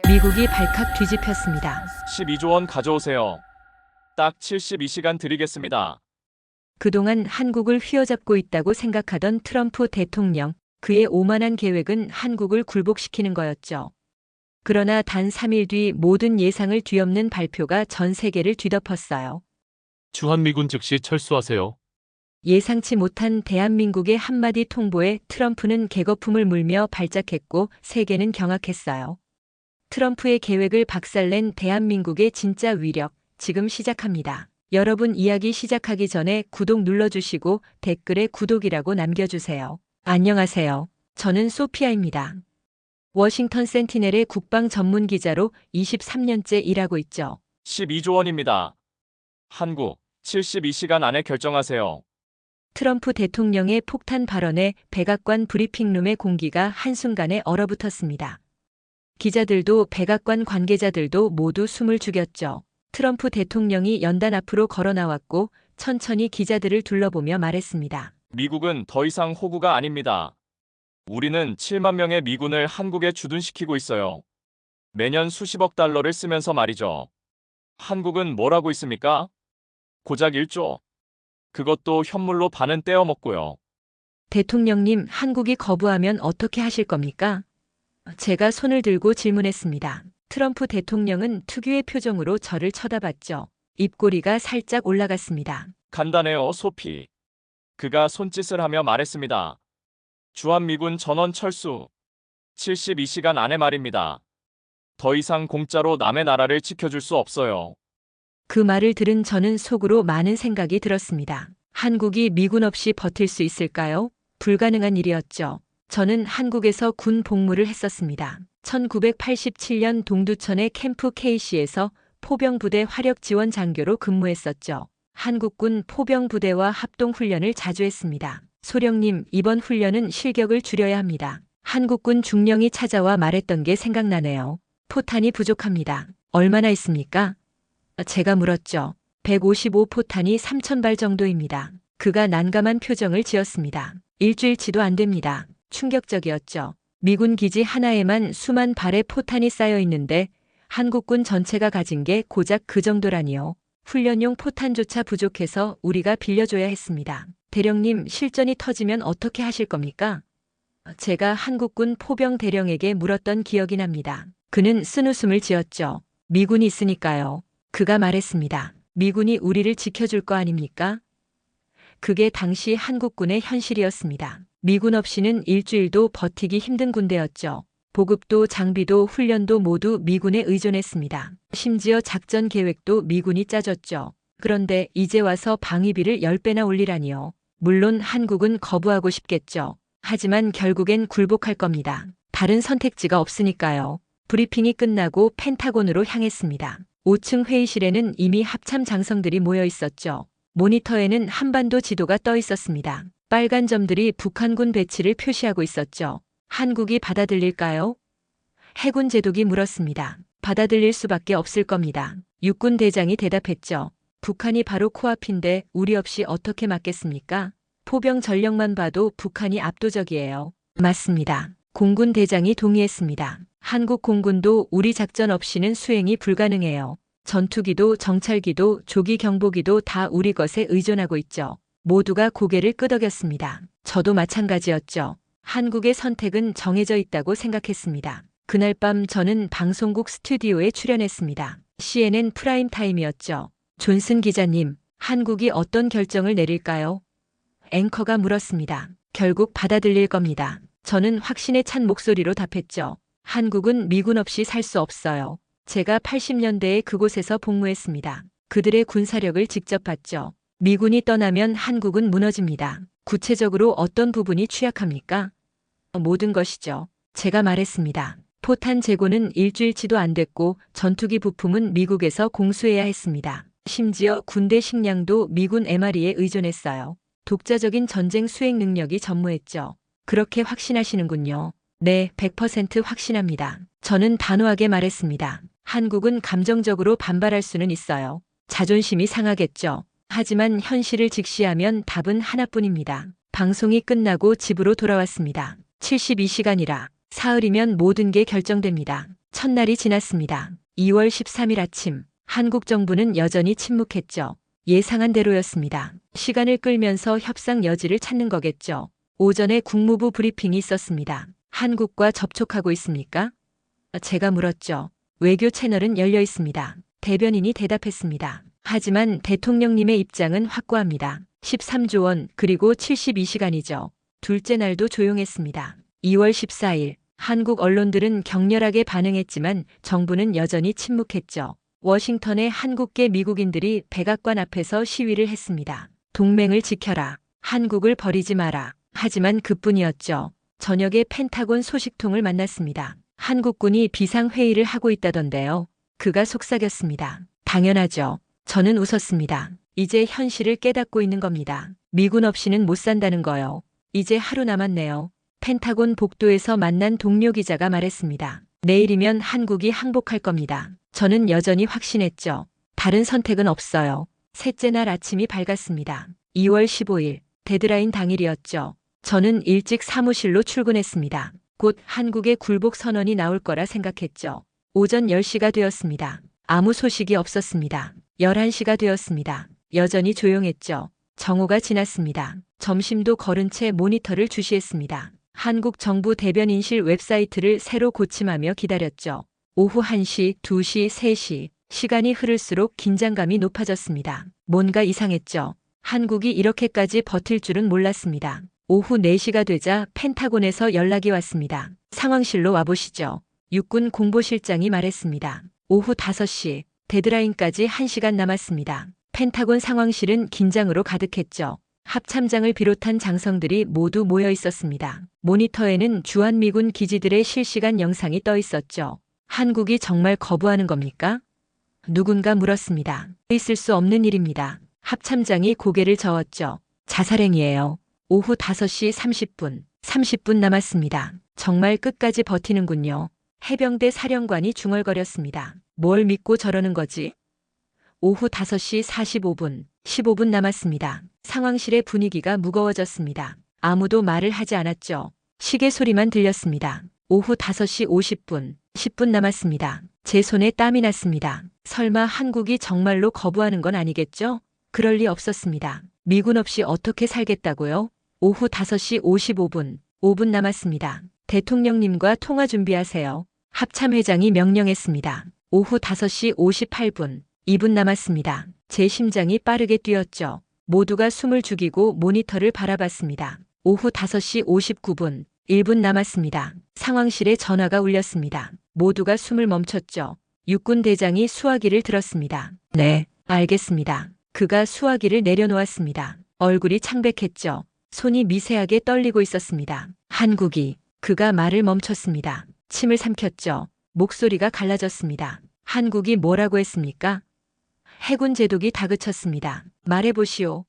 미국이 발칵 뒤집혔습니다. 12조 원 가져오세요. 딱 72시간 드리겠습니다. 그동안 한국을 휘어잡고 있다고 생각하던 트럼프 대통령, 그의 오만한 계획은 한국을 굴복시키는 거였죠. 그러나 단 3일 뒤 모든 예상을 뒤엎는 발표가 전 세계를 뒤덮었어요. 주한미군 즉시 철수하세요. 예상치 못한 대한민국의 한마디 통보에 트럼프는 객거품을 물며 발작했고 세계는 경악했어요. 트럼프의 계획을 박살낸 대한민국의 진짜 위력, 지금 시작합니다. 여러분 이야기 시작하기 전에 구독 눌러주시고 댓글에 구독이라고 남겨주세요. 안녕하세요. 저는 소피아입니다. 워싱턴 센티넬의 국방 전문 기자로 23년째 일하고 있죠. 12조 원입니다. 한국, 72시간 안에 결정하세요. 트럼프 대통령의 폭탄 발언에 백악관 브리핑룸의 공기가 한순간에 얼어붙었습니다. 기자들도 백악관 관계자들도 모두 숨을 죽였죠. 트럼프 대통령이 연단 앞으로 걸어 나왔고 천천히 기자들을 둘러보며 말했습니다. 미국은 더 이상 호구가 아닙니다. 우리는 7만 명의 미군을 한국에 주둔시키고 있어요. 매년 수십억 달러를 쓰면서 말이죠. 한국은 뭘 하고 있습니까? 고작 1조. 그것도 현물로 반은 떼어 먹고요. 대통령님, 한국이 거부하면 어떻게 하실 겁니까? 제가 손을 들고 질문했습니다. 트럼프 대통령은 특유의 표정으로 저를 쳐다봤죠. 입꼬리가 살짝 올라갔습니다. 간단해요, 소피. 그가 손짓을 하며 말했습니다. 주한미군 전원 철수. 72시간 안에 말입니다. 더 이상 공짜로 남의 나라를 지켜줄 수 없어요. 그 말을 들은 저는 속으로 많은 생각이 들었습니다. 한국이 미군 없이 버틸 수 있을까요? 불가능한 일이었죠. 저는 한국에서 군 복무를 했었습니다. 1987년 동두천의 캠프 KC에서 포병부대 화력지원 장교로 근무했었죠. 한국군 포병부대와 합동훈련을 자주 했습니다. 소령님, 이번 훈련은 실격을 줄여야 합니다. 한국군 중령이 찾아와 말했던 게 생각나네요. 포탄이 부족합니다. 얼마나 있습니까? 제가 물었죠. 155포탄이 3,000발 정도입니다. 그가 난감한 표정을 지었습니다. 일주일치도 안 됩니다. 충격적이었죠. 미군 기지 하나에만 수만 발의 포탄이 쌓여 있는데 한국군 전체가 가진 게 고작 그 정도라니요. 훈련용 포탄조차 부족해서 우리가 빌려줘야 했습니다. 대령님, 실전이 터지면 어떻게 하실 겁니까? 제가 한국군 포병 대령에게 물었던 기억이 납니다. 그는 쓴웃음을 지었죠. 미군이 있으니까요. 그가 말했습니다. 미군이 우리를 지켜줄 거 아닙니까? 그게 당시 한국군의 현실이었습니다. 미군 없이는 일주일도 버티기 힘든 군대였죠. 보급도 장비도 훈련도 모두 미군에 의존했습니다. 심지어 작전 계획도 미군이 짜줬죠. 그런데 이제 와서 방위비를 10배나 올리라니요. 물론 한국은 거부하고 싶겠죠. 하지만 결국엔 굴복할 겁니다. 다른 선택지가 없으니까요. 브리핑이 끝나고 펜타곤으로 향했습니다. 5층 회의실에는 이미 합참 장성들이 모여 있었죠. 모니터에는 한반도 지도가 떠 있었습니다. 빨간 점들이 북한군 배치를 표시하고 있었죠. 한국이 받아들일까요? 해군 제독이 물었습니다. 받아들일 수밖에 없을 겁니다. 육군 대장이 대답했죠. 북한이 바로 코앞인데 우리 없이 어떻게 막겠습니까? 포병 전력만 봐도 북한이 압도적이에요. 맞습니다. 공군 대장이 동의했습니다. 한국 공군도 우리 작전 없이는 수행이 불가능해요. 전투기도 정찰기도 조기 경보기도 다 우리 것에 의존하고 있죠. 모두가 고개를 끄덕였습니다. 저도 마찬가지였죠. 한국의 선택은 정해져 있다고 생각했습니다. 그날 밤 저는 방송국 스튜디오에 출연했습니다. CNN 프라임 타임이었죠. 존슨 기자님, 한국이 어떤 결정을 내릴까요? 앵커가 물었습니다. 결국 받아들일 겁니다. 저는 확신에 찬 목소리로 답했죠. 한국은 미군 없이 살 수 없어요. 제가 80년대에 그곳에서 복무했습니다. 그들의 군사력을 직접 봤죠. 미군이 떠나면 한국은 무너집니다. 구체적으로 어떤 부분이 취약합니까? 모든 것이죠. 제가 말했습니다. 포탄 재고는 일주일치도 안 됐고 전투기 부품은 미국에서 공수해야 했습니다. 심지어 군대 식량도 미군 MRE에 의존했어요. 독자적인 전쟁 수행 능력이 전무했죠. 그렇게 확신하시는군요. 네, 100% 확신합니다. 저는 단호하게 말했습니다. 한국은 감정적으로 반발할 수는 있어요. 자존심이 상하겠죠. 하지만 현실을 직시하면 답은 하나뿐입니다. 방송이 끝나고 집으로 돌아왔습니다. 72시간이라 사흘이면 모든 게 결정됩니다. 첫날이 지났습니다. 2월 13일 아침, 한국 정부는 여전히 침묵했죠. 예상한 대로였습니다. 시간을 끌면서 협상 여지를 찾는 거겠죠. 오전에 국무부 브리핑이 있었습니다. 한국과 접촉하고 있습니까? 제가 물었죠. 외교 채널은 열려 있습니다. 대변인이 대답했습니다. 하지만 대통령님의 입장은 확고합니다. 13조 원 그리고 72시간이죠. 둘째 날도 조용했습니다. 2월 14일 한국 언론들은 격렬하게 반응했지만 정부는 여전히 침묵했죠. 워싱턴의 한국계 미국인들이 백악관 앞에서 시위를 했습니다. 동맹을 지켜라. 한국을 버리지 마라. 하지만 그뿐이었죠. 저녁에 펜타곤 소식통을 만났습니다. 한국군이 비상회의를 하고 있다던데요. 그가 속삭였습니다. 당연하죠. 저는 웃었습니다. 이제 현실을 깨닫고 있는 겁니다. 미군 없이는 못 산다는 거요. 이제 하루 남았네요. 펜타곤 복도에서 만난 동료 기자가 말했습니다. 내일이면 한국이 항복할 겁니다. 저는 여전히 확신했죠. 다른 선택은 없어요. 셋째 날 아침이 밝았습니다. 2월 15일, 데드라인 당일이었죠. 저는 일찍 사무실로 출근했습니다. 곧 한국의 굴복 선언이 나올 거라 생각했죠. 오전 10시가 되었습니다. 아무 소식이 없었습니다. 11시가 되었습니다. 여전히 조용했죠. 정오가 지났습니다. 점심도 거른 채 모니터를 주시했습니다. 한국 정부 대변인실 웹사이트를 새로 고침하며 기다렸죠. 오후 1시, 2시, 3시, 시간이 흐를수록 긴장감이 높아졌습니다. 뭔가 이상했죠. 한국이 이렇게까지 버틸 줄은 몰랐습니다. 오후 4시가 되자 펜타곤에서 연락이 왔습니다. 상황실로 와보시죠. 육군 공보실장이 말했습니다. 오후 5시, 데드라인까지 1시간 남았습니다. 펜타곤 상황실은 긴장으로 가득했죠. 합참장을 비롯한 장성들이 모두 모여 있었습니다. 모니터에는 주한미군 기지들의 실시간 영상이 떠 있었죠. 한국이 정말 거부하는 겁니까? 누군가 물었습니다. 있을 수 없는 일입니다. 합참장이 고개를 저었죠. 자살행위예요. 오후 5시 30분 남았습니다. 정말 끝까지 버티는군요. 해병대 사령관이 중얼거렸습니다. 뭘 믿고 저러는 거지? 오후 5시 15분 남았습니다. 상황실의 분위기가 무거워졌습니다. 아무도 말을 하지 않았죠. 시계 소리만 들렸습니다. 오후 5시 10분 남았습니다. 제 손에 땀이 났습니다. 설마 한국이 정말로 거부하는 건 아니겠죠? 그럴 리 없었습니다. 미군 없이 어떻게 살겠다고요? 오후 5시 5분 남았습니다. 대통령님과 통화 준비하세요. 합참회장이 명령했습니다. 오후 5시 58분, 2분 남았습니다. 제 심장이 빠르게 뛰었죠. 모두가 숨을 죽이고 모니터를 바라봤습니다. 오후 5시 59분, 1분 남았습니다. 상황실에 전화가 울렸습니다. 모두가 숨을 멈췄죠. 육군 대장이 수화기를 들었습니다. 네, 알겠습니다. 그가 수화기를 내려놓았습니다. 얼굴이 창백했죠. 손이 미세하게 떨리고 있었습니다. 한국이, 그가 말을 멈췄습니다. 침을 삼켰죠. 목소리가 갈라졌습니다. 한국이 뭐라고 했습니까? 해군 제독이 다그쳤습니다. 말해보시오.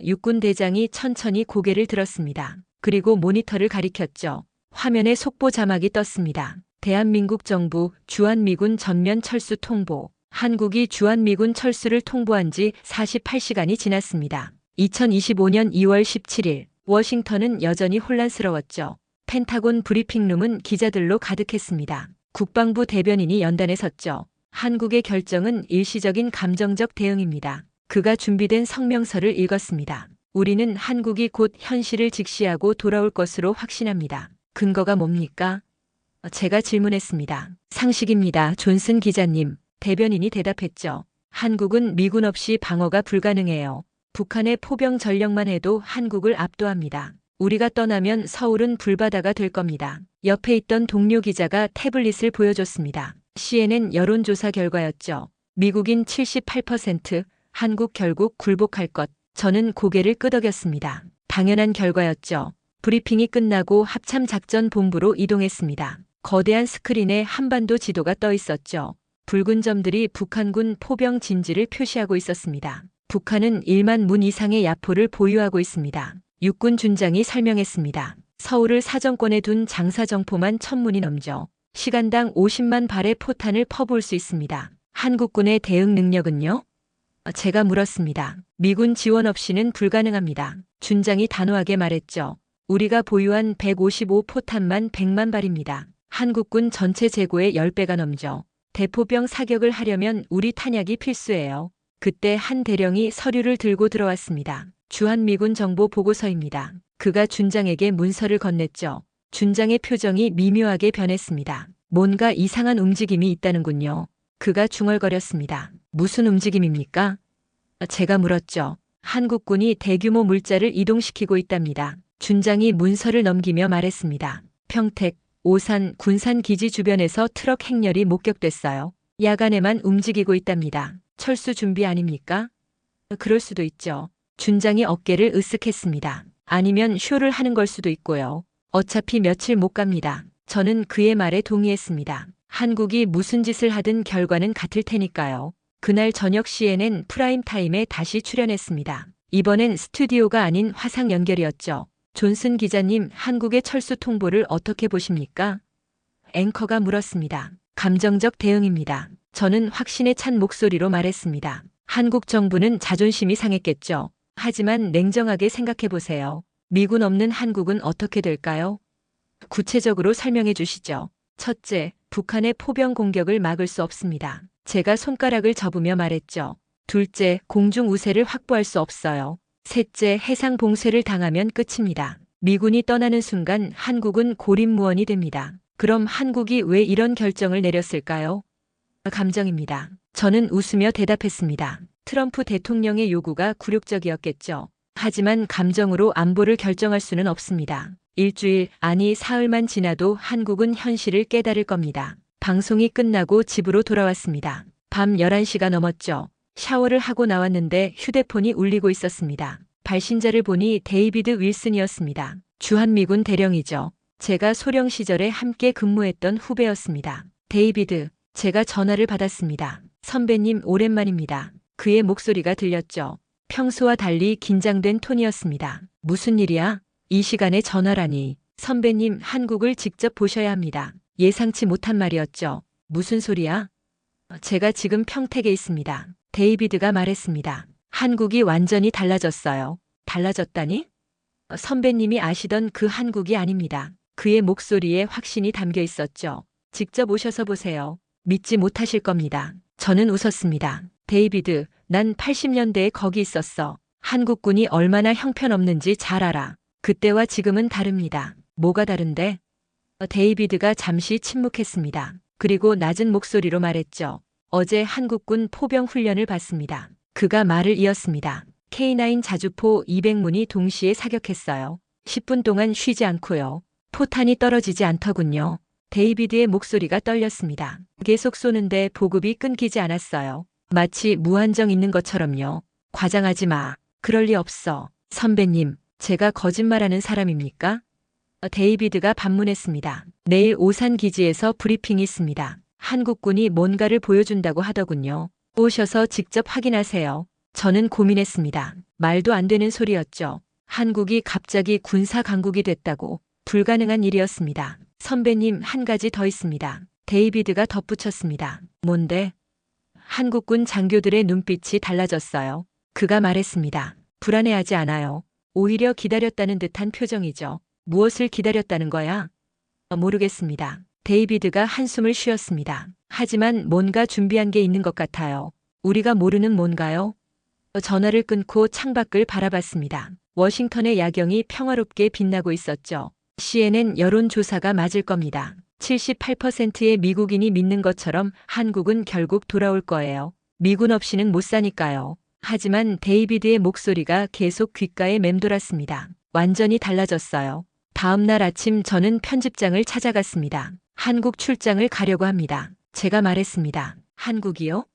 육군 대장이 천천히 고개를 들었습니다. 그리고 모니터를 가리켰죠. 화면에 속보 자막이 떴습니다. 대한민국 정부 주한미군 전면 철수 통보. 한국이 주한미군 철수를 통보한 지 48시간이 지났습니다. 2025년 2월 17일, 워싱턴은 여전히 혼란스러웠죠. 펜타곤 브리핑룸은 기자들로 가득했습니다. 국방부 대변인이 연단에 섰죠. 한국의 결정은 일시적인 감정적 대응입니다. 그가 준비된 성명서를 읽었습니다. 우리는 한국이 곧 현실을 직시하고 돌아올 것으로 확신합니다. 근거가 뭡니까? 제가 질문했습니다. 상식입니다. 존슨 기자님. 대변인이 대답했죠. 한국은 미군 없이 방어가 불가능해요. 북한의 포병 전력만 해도 한국을 압도합니다. 우리가 떠나면 서울은 불바다가 될 겁니다. 옆에 있던 동료 기자가 태블릿을 보여줬습니다. CNN 여론조사 결과였죠. 미국인 78%, 한국 결국 굴복할 것. 저는 고개를 끄덕였습니다. 당연한 결과였죠. 브리핑이 끝나고 합참작전본부로 이동했습니다. 거대한 스크린에 한반도 지도가 떠 있었죠. 붉은 점들이 북한군 포병 진지를 표시하고 있었습니다. 북한은 1만 문 이상의 야포를 보유하고 있습니다. 육군 준장이 설명했습니다. 서울을 사정권에 둔 장사정포만 1000문이 넘죠. 시간당 50만 발의 포탄을 퍼부을 수 있습니다. 한국군의 대응 능력은요? 제가 물었습니다. 미군 지원 없이는 불가능합니다. 준장이 단호하게 말했죠. 우리가 보유한 155 포탄만 100만 발입니다. 한국군 전체 재고의 10배가 넘죠. 대포병 사격을 하려면 우리 탄약이 필수예요. 그때 한 대령이 서류를 들고 들어왔습니다. 주한미군 정보 보고서입니다. 그가 준장에게 문서를 건넸죠. 준장의 표정이 미묘하게 변했습니다. 뭔가 이상한 움직임이 있다는군요. 그가 중얼거렸습니다. 무슨 움직임입니까? 제가 물었죠. 한국군이 대규모 물자를 이동시키고 있답니다. 준장이 문서를 넘기며 말했습니다. 평택, 오산, 군산 기지 주변에서 트럭 행렬이 목격됐어요. 야간에만 움직이고 있답니다. 철수 준비 아닙니까? 그럴 수도 있죠. 준장이 어깨를 으쓱했습니다. 아니면 쇼를 하는 걸 수도 있고요. 어차피 며칠 못 갑니다. 저는 그의 말에 동의했습니다. 한국이 무슨 짓을 하든 결과는 같을 테니까요. 그날 저녁 CNN 프라임타임에 다시 출연했습니다. 이번엔 스튜디오가 아닌 화상 연결이었죠. 존슨 기자님, 한국의 철수 통보를 어떻게 보십니까? 앵커가 물었습니다. 감정적 대응입니다. 저는 확신에 찬 목소리로 말했습니다. 한국 정부는 자존심이 상했겠죠. 하지만 냉정하게 생각해 보세요. 미군 없는 한국은 어떻게 될까요? 구체적으로 설명해 주시죠. 첫째, 북한의 포병 공격을 막을 수 없습니다. 제가 손가락을 접으며 말했죠. 둘째, 공중 우세를 확보할 수 없어요. 셋째, 해상 봉쇄를 당하면 끝입니다. 미군이 떠나는 순간 한국은 고립무원이 됩니다. 그럼 한국이 왜 이런 결정을 내렸을까요? 감정입니다. 저는 웃으며 대답했습니다. 트럼프 대통령의 요구가 굴욕적이었겠죠. 하지만 감정으로 안보를 결정할 수는 없습니다. 일주일, 아니 사흘만 지나도 한국은 현실을 깨달을 겁니다. 방송이 끝나고 집으로 돌아왔습니다. 밤 11시가 넘었죠. 샤워를 하고 나왔는데 휴대폰이 울리고 있었습니다. 발신자를 보니 데이비드 윌슨이었습니다. 주한미군 대령이죠. 제가 소령 시절에 함께 근무했던 후배였습니다. 데이비드, 제가 전화를 받았습니다. 선배님 오랜만입니다. 그의 목소리가 들렸죠. 평소와 달리 긴장된 톤이었습니다. 무슨 일이야? 이 시간에 전화라니. 선배님, 한국을 직접 보셔야 합니다. 예상치 못한 말이었죠. 무슨 소리야? 제가 지금 평택에 있습니다. 데이비드가 말했습니다. 한국이 완전히 달라졌어요. 달라졌다니? 선배님이 아시던 그 한국이 아닙니다. 그의 목소리에 확신이 담겨 있었죠. 직접 오셔서 보세요. 믿지 못하실 겁니다. 저는 웃었습니다. 데이비드, 난 80년대에 거기 있었어. 한국군이 얼마나 형편없는지 잘 알아. 그때와 지금은 다릅니다. 뭐가 다른데? 데이비드가 잠시 침묵했습니다. 그리고 낮은 목소리로 말했죠. 어제 한국군 포병 훈련을 봤습니다. 그가 말을 이었습니다. K9 자주포 200문이 동시에 사격했어요. 10분 동안 쉬지 않고요. 포탄이 떨어지지 않더군요. 데이비드의 목소리가 떨렸습니다. 계속 쏘는데 보급이 끊기지 않았어요. 마치 무한정 있는 것처럼요. 과장하지 마. 그럴 리 없어. 선배님, 제가 거짓말하는 사람입니까? 데이비드가 반문했습니다. 내일 오산 기지에서 브리핑이 있습니다. 한국군이 뭔가를 보여준다고 하더군요. 오셔서 직접 확인하세요. 저는 고민했습니다. 말도 안 되는 소리였죠. 한국이 갑자기 군사 강국이 됐다고. 불가능한 일이었습니다. 선배님, 한 가지 더 있습니다. 데이비드가 덧붙였습니다. 뭔데? 한국군 장교들의 눈빛이 달라졌어요. 그가 말했습니다. 불안해하지 않아요. 오히려 기다렸다는 듯한 표정이죠. 무엇을 기다렸다는 거야? 모르겠습니다. 데이비드가 한숨을 쉬었습니다. 하지만 뭔가 준비한 게 있는 것 같아요. 우리가 모르는 뭔가요? 전화를 끊고 창밖을 바라봤습니다. 워싱턴의 야경이 평화롭게 빛나고 있었죠. CNN 여론조사가 맞을 겁니다. 78%의 미국인이 믿는 것처럼 한국은 결국 돌아올 거예요. 미군 없이는 못 사니까요. 하지만 데이비드의 목소리가 계속 귓가에 맴돌았습니다. 완전히 달라졌어요. 다음 날 아침 저는 편집장을 찾아갔습니다. 한국 출장을 가려고 합니다. 제가 말했습니다. 한국이요?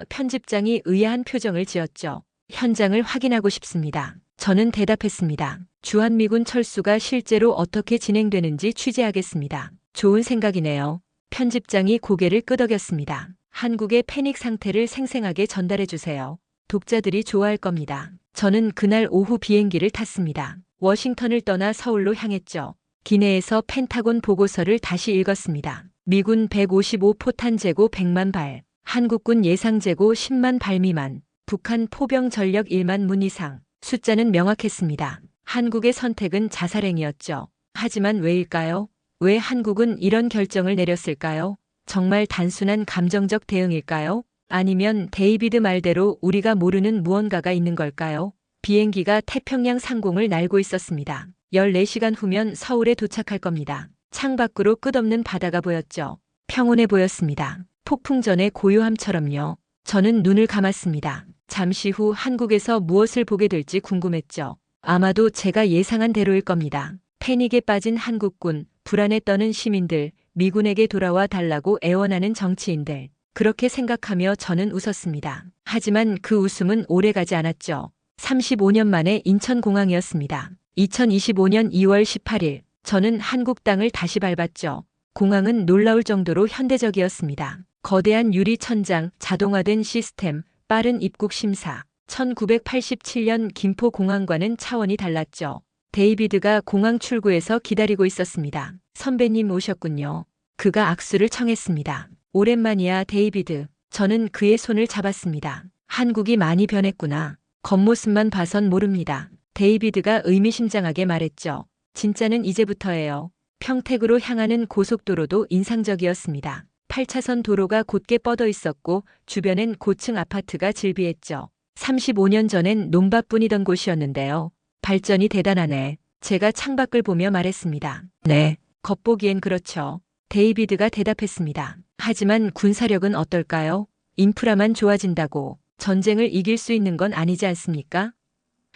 편집장이 의아한 표정을 지었죠. 현장을 확인하고 싶습니다. 저는 대답했습니다. 주한미군 철수가 실제로 어떻게 진행되는지 취재하겠습니다. 좋은 생각이네요. 편집장이 고개를 끄덕였습니다. 한국의 패닉 상태를 생생하게 전달해 주세요. 독자들이 좋아할 겁니다. 저는 그날 오후 비행기를 탔습니다. 워싱턴을 떠나 서울로 향했죠. 기내에서 펜타곤 보고서를 다시 읽었습니다. 미군 155포탄 재고 100만 발, 한국군 예상 재고 10만 발 미만, 북한 포병 전력 1만 문 이상. 숫자는 명확했습니다. 한국의 선택은 자살행위였죠. 하지만 왜일까요? 왜 한국은 이런 결정을 내렸을까요? 정말 단순한 감정적 대응일까요? 아니면 데이비드 말대로 우리가 모르는 무언가가 있는 걸까요? 비행기가 태평양 상공을 날고 있었습니다. 14시간 후면 서울에 도착할 겁니다. 창밖으로 끝없는 바다가 보였죠. 평온해 보였습니다. 폭풍 전의 고요함처럼요. 저는 눈을 감았습니다. 잠시 후 한국에서 무엇을 보게 될지 궁금했죠. 아마도 제가 예상한 대로일 겁니다. 패닉에 빠진 한국군, 불안에 떠는 시민들, 미군에게 돌아와 달라고 애원하는 정치인들. 그렇게 생각하며 저는 웃었습니다. 하지만 그 웃음은 오래가지 않았죠. 35년 만에 인천공항이었습니다. 2025년 2월 18일, 저는 한국 땅을 다시 밟았죠. 공항은 놀라울 정도로 현대적이었습니다. 거대한 유리 천장, 자동화된 시스템, 빠른 입국 심사. 1987년 김포공항과는 차원이 달랐죠. 데이비드가 공항 출구에서 기다리고 있었습니다. 선배님 오셨군요. 그가 악수를 청했습니다. 오랜만이야, 데이비드. 저는 그의 손을 잡았습니다. 한국이 많이 변했구나. 겉모습만 봐선 모릅니다. 데이비드가 의미심장하게 말했죠. 진짜는 이제부터예요. 평택으로 향하는 고속도로도 인상적이었습니다. 8차선 도로가 곧게 뻗어 있었고 주변엔 고층 아파트가 즐비했죠. 35년 전엔 논밭뿐이던 곳이었는데요. 발전이 대단하네. 제가 창밖을 보며 말했습니다. 네, 겉보기엔 그렇죠. 데이비드가 대답했습니다. 하지만 군사력은 어떨까요? 인프라만 좋아진다고 전쟁을 이길 수 있는 건 아니지 않습니까?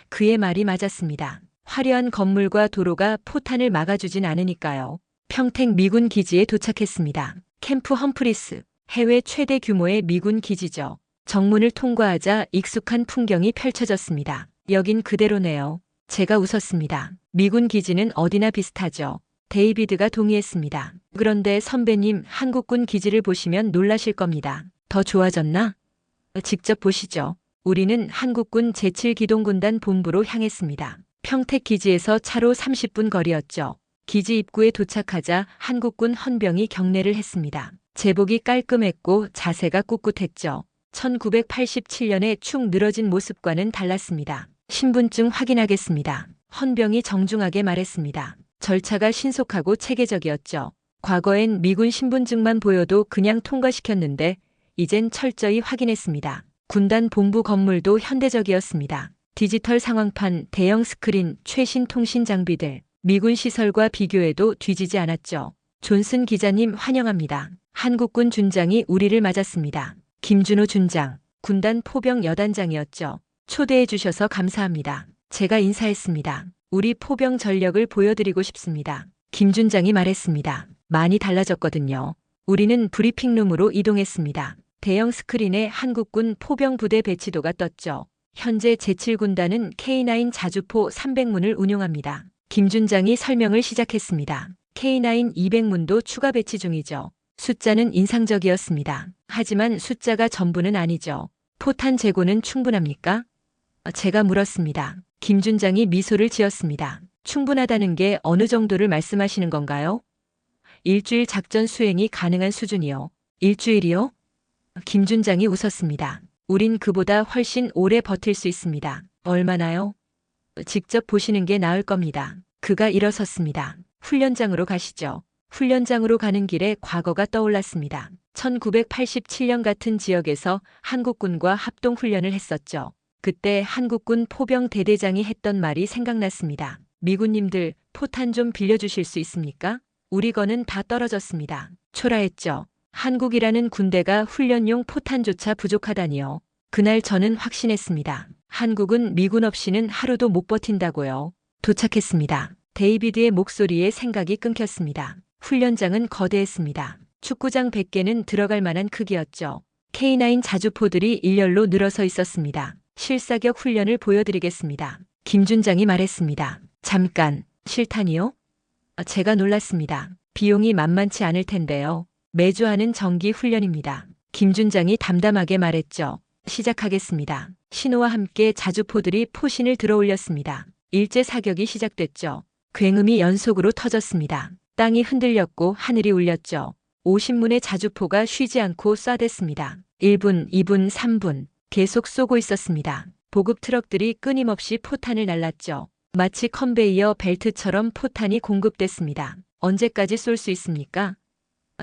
그의 말이 맞았습니다. 화려한 건물과 도로가 포탄을 막아주진 않으니까요. 평택 미군 기지에 도착했습니다. 캠프 험프리스, 해외 최대 규모의 미군 기지죠. 정문을 통과하자 익숙한 풍경이 펼쳐졌습니다. 여긴 그대로네요. 제가 웃었습니다. 미군 기지는 어디나 비슷하죠. 데이비드가 동의했습니다. 그런데 선배님, 한국군 기지를 보시면 놀라실 겁니다. 더 좋아졌나? 직접 보시죠. 우리는 한국군 제7기동군단 본부로 향했습니다. 평택 기지에서 차로 30분 거리였죠. 기지 입구에 도착하자 한국군 헌병이 경례를 했습니다. 제복이 깔끔했고 자세가 꿋꿋했죠. 1987년의 축 늘어진 모습과는 달랐습니다. 신분증 확인하겠습니다. 헌병이 정중하게 말했습니다. 절차가 신속하고 체계적이었죠. 과거엔 미군 신분증만 보여도 그냥 통과시켰는데 이젠 철저히 확인했습니다. 군단 본부 건물도 현대적이었습니다. 디지털 상황판, 대형 스크린, 최신 통신 장비들. 미군 시설과 비교해도 뒤지지 않았죠. 존슨 기자님 환영합니다. 한국군 준장이 우리를 맞았습니다. 김준호 준장, 군단 포병 여단장이었죠. 초대해 주셔서 감사합니다. 제가 인사했습니다. 우리 포병 전력을 보여드리고 싶습니다. 김 준장이 말했습니다. 많이 달라졌거든요. 우리는 브리핑룸으로 이동했습니다. 대형 스크린에 한국군 포병 부대 배치도가 떴죠. 현재 제7군단은 K9 자주포 300문을 운용합니다. 김 준장이 설명을 시작했습니다. K9 200문도 추가 배치 중이죠. 숫자는 인상적이었습니다. 하지만 숫자가 전부는 아니죠. 포탄 재고는 충분합니까? 제가 물었습니다. 김 준장이 미소를 지었습니다. 충분하다는 게 어느 정도를 말씀하시는 건가요? 일주일 작전 수행이 가능한 수준이요. 일주일이요? 김 준장이 웃었습니다. 우린 그보다 훨씬 오래 버틸 수 있습니다. 얼마나요? 직접 보시는 게 나을 겁니다. 그가 일어섰습니다. 훈련장으로 가시죠. 훈련장으로 가는 길에 과거가 떠올랐습니다. 1987년 같은 지역에서 한국군과 합동훈련을 했었죠. 그때 한국군 포병 대대장이 했던 말이 생각났습니다. 미군님들 포탄 좀 빌려주실 수 있습니까? 우리 거는 다 떨어졌습니다. 초라했죠. 한국이라는 군대가 훈련용 포탄조차 부족하다니요. 그날 저는 확신했습니다. 한국은 미군 없이는 하루도 못 버틴다고요. 도착했습니다. 데이비드의 목소리에 생각이 끊겼습니다. 훈련장은 거대했습니다. 축구장 100개는 들어갈 만한 크기였죠. K9 자주포들이 일렬로 늘어서 있었습니다. 실사격 훈련을 보여드리겠습니다. 김 준장이 말했습니다. 잠깐, 실탄이요? 제가 놀랐습니다. 비용이 만만치 않을 텐데요. 매주 하는 정기 훈련입니다. 김 준장이 담담하게 말했죠. 시작하겠습니다. 신호와 함께 자주포들이 포신을 들어올렸습니다. 일제 사격이 시작됐죠. 굉음이 연속으로 터졌습니다. 땅이 흔들렸고 하늘이 울렸죠. 50문의 자주포가 쉬지 않고 쏴댔습니다. 1분, 2분, 3분 계속 쏘고 있었습니다. 보급 트럭들이 끊임없이 포탄을 날랐죠. 마치 컨베이어 벨트처럼 포탄이 공급됐습니다. 언제까지 쏠 수 있습니까?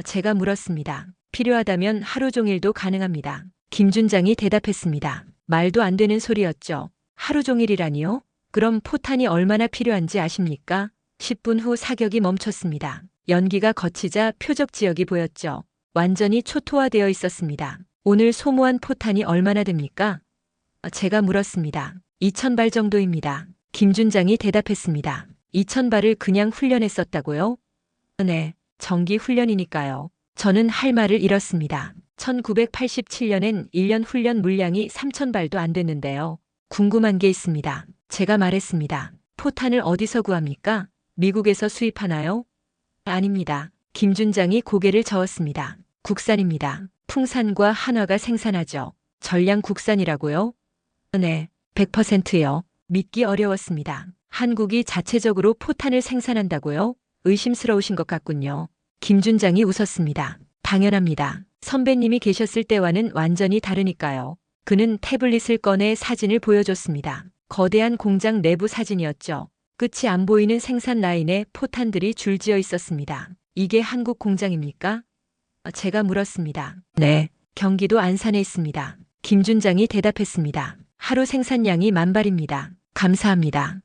제가 물었습니다. 필요하다면 하루 종일도 가능합니다. 김준장이 대답했습니다. 말도 안 되는 소리였죠. 하루 종일이라니요? 그럼 포탄이 얼마나 필요한지 아십니까? 10분 후 사격이 멈췄습니다. 연기가 거치자 표적 지역이 보였죠. 완전히 초토화되어 있었습니다. 오늘 소모한 포탄이 얼마나 됩니까? 제가 물었습니다. 2,000발 정도입니다. 김준장이 대답했습니다. 2,000발을 그냥 훈련했었다고요? 네, 정기 훈련이니까요. 저는 할 말을 잃었습니다. 1987년엔 1년 훈련 물량이 3,000발도 안 됐는데요. 궁금한 게 있습니다. 제가 말했습니다. 포탄을 어디서 구합니까? 미국에서 수입하나요? 아닙니다. 김준장이 고개를 저었습니다. 국산입니다. 풍산과 한화가 생산하죠. 전량 국산이라고요? 네, 100%요. 믿기 어려웠습니다. 한국이 자체적으로 포탄을 생산한다고요? 의심스러우신 것 같군요. 김준장이 웃었습니다. 당연합니다. 선배님이 계셨을 때와는 완전히 다르니까요. 그는 태블릿을 꺼내 사진을 보여줬습니다. 거대한 공장 내부 사진이었죠. 끝이 안 보이는 생산 라인에 포탄들이 줄지어 있었습니다. 이게 한국 공장입니까? 제가 물었습니다. 네, 경기도 안산에 있습니다. 김준장이 대답했습니다. 하루 생산량이 10,000발입니다. 감사합니다.